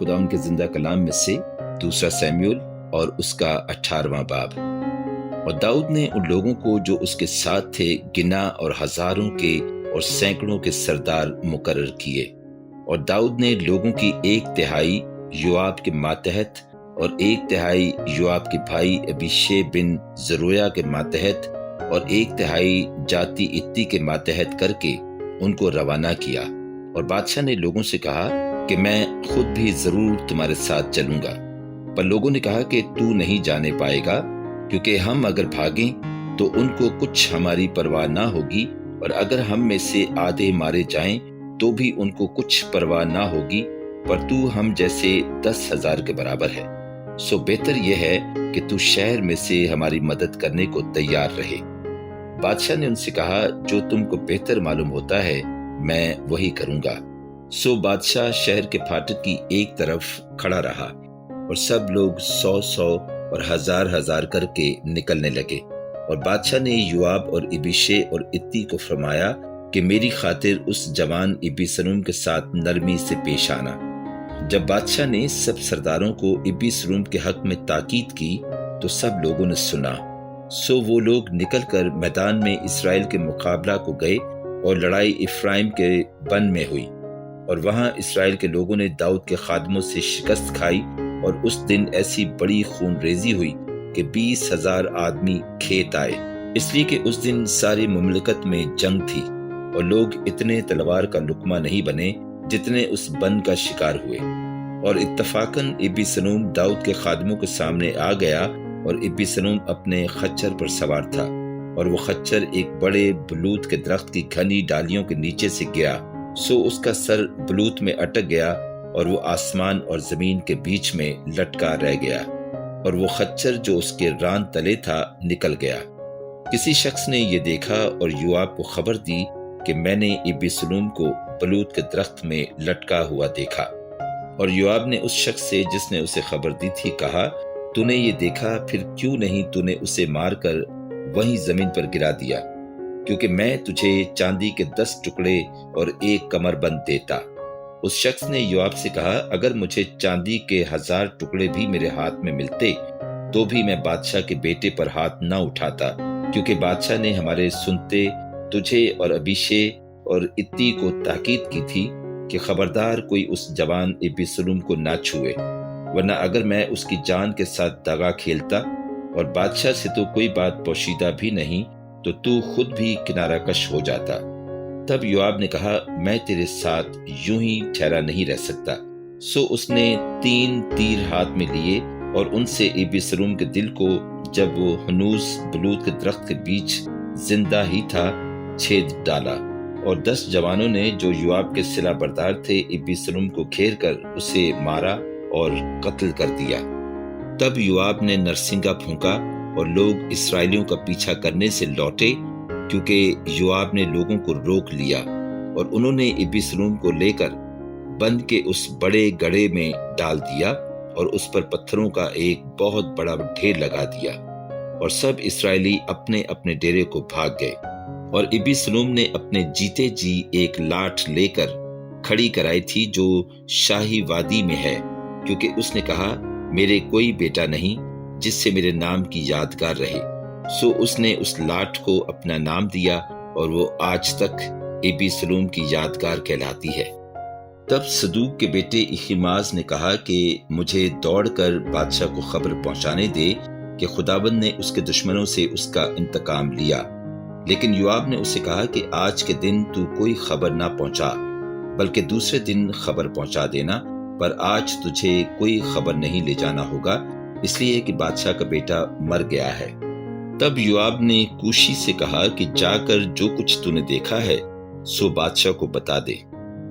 خدا ان کے زندہ کلام میں سے دوسرا سیموئیل اور اس کا 18واں باب۔ اور داؤد نے ان لوگوں کو جو اس کے ساتھ تھے گنا اور ہزاروں کے اور سینکڑوں کے سردار مقرر کیے، اور داؤد نے لوگوں کی 1/3 یوآب کے ماتحت اور 1/3 یوآب کے بھائی ابیشے بن زرویا کے ماتحت اور 1/3 جاتی اتی کے ماتحت کر کے ان کو روانہ کیا۔ اور بادشاہ نے لوگوں سے کہا کہ میں خود بھی ضرور تمہارے ساتھ چلوں گا، پر لوگوں نے کہا کہ تو نہیں جانے پائے گا، کیونکہ ہم اگر بھاگیں تو ان کو کچھ ہماری پرواہ نہ ہوگی، اور اگر ہم میں سے آدھے مارے جائیں تو بھی ان کو کچھ پرواہ نہ ہوگی، پر تو ہم جیسے 10,000 کے برابر ہے۔ سو بہتر یہ ہے کہ تو شہر میں سے ہماری مدد کرنے کو تیار رہے۔ بادشاہ نے ان سے کہا جو تم کو بہتر معلوم ہوتا ہے میں وہی کروں گا۔ سو بادشاہ شہر کے پھاٹک کی ایک طرف کھڑا رہا، اور سب لوگ 100 اور 1000 کر کے نکلنے لگے۔ اور بادشاہ نے یوآب اور ابیشے اور اتی کو فرمایا کہ میری خاطر اس جوان ابیسنوم کے ساتھ نرمی سے پیش آنا۔ جب بادشاہ نے سب سرداروں کو ابیسنوم کے حق میں تاکید کی تو سب لوگوں نے سنا۔ سو وہ لوگ نکل کر میدان میں اسرائیل کے مقابلہ کو گئے، اور لڑائی افرائیم کے بن میں ہوئی، اور وہاں اسرائیل کے لوگوں نے داؤد کے خادموں سے شکست کھائی، اور اس دن ایسی بڑی خون ریزی ہوئی کہ 20,000 آدمی کھیت آئے، اس لیے کہ اس دن ساری مملکت میں جنگ تھی، اور لوگ اتنے تلوار کا لقمہ نہیں بنے جتنے اس بن کا شکار ہوئے۔ اور اتفاقاً ابیسنوم داؤد کے خادموں کے سامنے آ گیا، اور ابیسنوم اپنے خچر پر سوار تھا، اور وہ خچر ایک بڑے بلوت کے درخت کی گھنی ڈالیوں کے نیچے سے گرا، سو اس کا سر بلوت میں اٹک گیا، اور وہ آسمان اور زمین کے بیچ میں لٹکا رہ گیا، اور وہ خچر جو اس کے ران تلے تھا نکل گیا۔ کسی شخص نے یہ دیکھا اور یوآب کو خبر دی کہ میں نے ابیسنوم کو بلوت کے درخت میں لٹکا ہوا دیکھا۔ اور یوآب نے اس شخص سے جس نے اسے خبر دی تھی کہا، تو نے یہ دیکھا، پھر کیوں نہیں تو نے اسے مار کر وہیں زمین پر گرا دیا، کیونکہ میں تجھے چاندی کے 10 ٹکڑے اور 1 کمر بند دیتا۔ اس شخص نے یوآب سے کہا، اگر مجھے چاندی کے 1000 ٹکڑے بھی میرے ہاتھ میں ملتے تو بھی میں بادشاہ کے بیٹے پر ہاتھ نہ اٹھاتا، کیونکہ بادشاہ نے ہمارے سنتے تجھے اور ابیشے اور اتی کو تاکید کی تھی کہ خبردار کوئی اس جوان ابیسنوم کو نہ چھوئے، ورنہ اگر میں اس کی جان کے ساتھ دغا کھیلتا، اور بادشاہ سے تو کوئی بات پوشیدہ بھی نہیں، تو خود بھی کنارہ کش ہو جاتا۔ تب یوآب نے کہا، میں تیرے ساتھ یوں ہی ٹھہرا نہیں رہ سکتا۔ سو اس نے 3 تیر ہاتھ میں لیے، اور ان سے ابیسنوم کے دل کو، جب وہ ہنوز بلوت کے درخت کے بیچ زندہ ہی تھا، چھید ڈالا۔ اور 10 جوانوں نے جو یوآب کے سلاح بردار تھے ابیسنوم کو گھیر کر اسے مارا اور قتل کر دیا۔ تب یوآب نے نرسنگا پھونکا، اور لوگ اسرائیلیوں کا پیچھا کرنے سے لوٹے، کیونکہ یوآب نے لوگوں کو روک لیا، اور انہوں نے ابیسنوم کو لے کر بند کے اس بڑے گڑھے میں ڈال دیا، اور اس پر پتھروں کا ایک بہت بڑا ڈھیر لگا دیا، اور سب اسرائیلی اپنے اپنے ڈیرے کو بھاگ گئے۔ اور ابیسنوم نے اپنے جیتے جی ایک لاٹھ لے کر کھڑی کرائی تھی جو شاہی وادی میں ہے، کیونکہ اس نے کہا، میرے کوئی بیٹا نہیں جس سے میرے نام کی یادگار رہے۔ سو اس نے اس لاٹھ کو اپنا نام دیا، اور وہ آج تک ابیسنوم کی یادگار کہلاتی ہے۔ تب صدوق کے بیٹے اخیماز نے کہا کہ مجھے دوڑ کر بادشاہ کو خبر پہنچانے دے کہ خداوند نے اس کے دشمنوں سے اس کا انتقام لیا۔ لیکن یوآب نے اسے کہا کہ آج کے دن تو کوئی خبر نہ پہنچا، بلکہ دوسرے دن خبر پہنچا دینا، پر آج تجھے کوئی خبر نہیں لے جانا ہوگا، اس لیے کہ بادشاہ کا بیٹا مر گیا ہے۔ تب یوآب نے کوشی سے کہا کہ جا کر جو کچھ تو نے دیکھا ہے سو بادشاہ کو بتا دے۔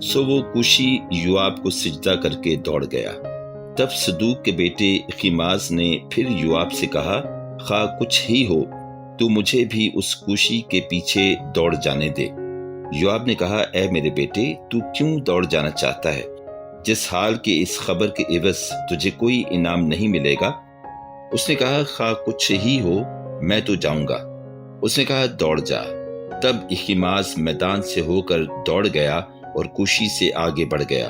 سو وہ کوشی یوآب کو سجدہ کر کے دوڑ گیا۔ تب صدوق کے بیٹے اخیماز نے پھر یوآب سے کہا، خواہ کچھ ہی ہو تو مجھے بھی اس کوشی کے پیچھے دوڑ جانے دے۔ یوآب نے کہا، اے میرے بیٹے، تو کیوں دوڑ جانا چاہتا ہے، جس حال کے اس خبر کے عوض تجھے کوئی انعام نہیں ملے گا؟ اس نے کہا، خواہ کچھ ہی ہو میں تو جاؤں گا۔ اس نے کہا، دوڑ جا۔ تب اخیماز میدان سے ہو کر دوڑ گیا اور کوشی سے آگے بڑھ گیا،